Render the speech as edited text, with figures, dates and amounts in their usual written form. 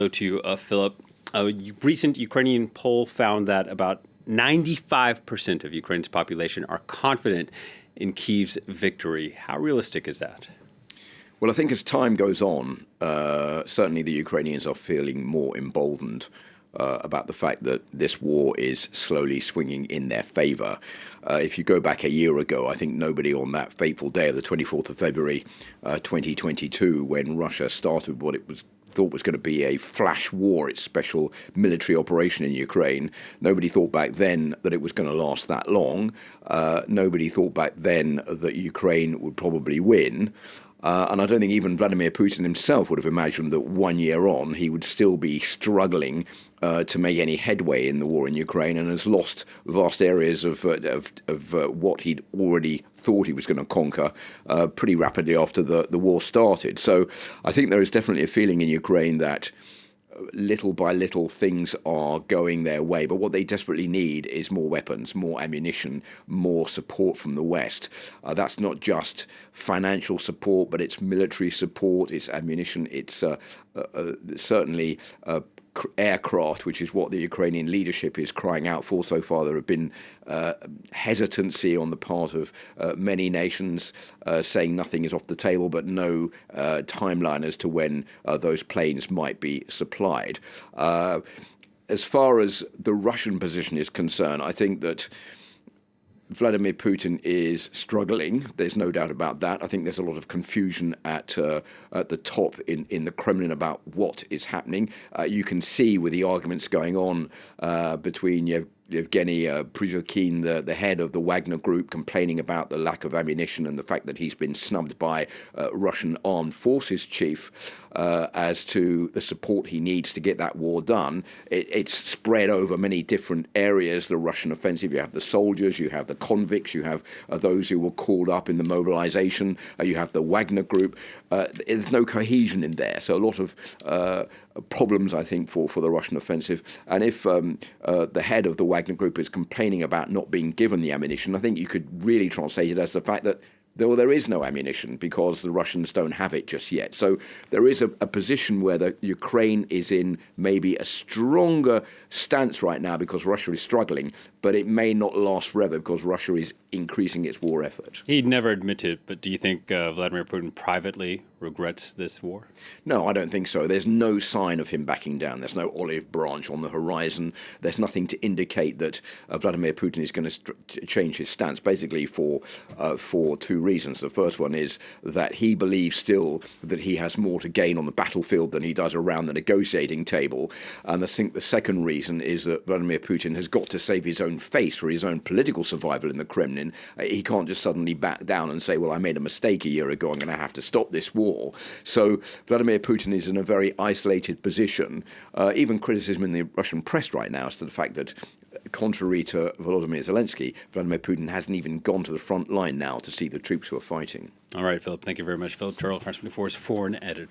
To you, Philip. A recent Ukrainian poll found that about 95% of Ukraine's population are confident in Kyiv's victory. How realistic is that? Well, I think as time goes on, certainly the Ukrainians are feeling more emboldened about the fact that this war is slowly swinging in their favor. If you go back a year ago, I think nobody on that fateful day of the 24th of February 2022, when Russia started what it was thought was going to be a flash war, its special military operation in Ukraine. Nobody thought back then that it was going to last that long. Nobody thought back then that Ukraine would probably win. And I don't think even Vladimir Putin himself would have imagined that 1 year on he would still be struggling to make any headway in the war in Ukraine, and has lost vast areas of what he'd already thought he was going to conquer pretty rapidly after the war started. So I think there is definitely a feeling in Ukraine that little by little things are going their way, but what they desperately need is more weapons, more ammunition, more support from the West. That's not just financial support, but it's military support, it's ammunition, it's certainly aircraft, which is what the Ukrainian leadership is crying out for. So far there have been hesitancy on the part of many nations saying nothing is off the table, but no timeline as to when those planes might be supplied. As far as the Russian position is concerned, I think that Vladimir Putin is struggling. There's no doubt about that. I think there's a lot of confusion at the top in the Kremlin about what is happening. You can see with the arguments going on between Yevgeny Prigozhin, the head of the Wagner Group, complaining about the lack of ammunition and the fact that he's been snubbed by Russian armed forces chief as to the support he needs to get that war done. It's spread over many different areas, the Russian offensive. You have the soldiers, you have the convicts, you have those who were called up in the mobilization, you have the Wagner Group. There's no cohesion in there. So a lot of problems, I think, for the Russian offensive. And if the head of the Wagner Group is complaining about not being given the ammunition, I think you could really translate it as the fact that there is no ammunition because the Russians don't have it just yet. So there is a position where the Ukraine is in maybe a stronger stance right now because Russia is struggling, but it may not last forever because Russia is increasing its war effort. He'd never admit it, but do you think Vladimir Putin privately regrets this war? No, I don't think so. There's no sign of him backing down. There's no olive branch on the horizon. There's nothing to indicate that Vladimir Putin is going to change his stance, basically for two reasons. The first one is that he believes still that he has more to gain on the battlefield than he does around the negotiating table. And I think the second reason is that Vladimir Putin has got to save his own face for his own political survival in the Kremlin. He can't just suddenly back down and say, well, I made a mistake a year ago, I'm going to have to stop this war. So Vladimir Putin is in a very isolated position. Even criticism in the Russian press right now as to the fact that, contrary to Volodymyr Zelensky, Vladimir Putin hasn't even gone to the front line now to see the troops who are fighting. All right, Philip, thank you very much. Philip Turle, France 24's foreign editor.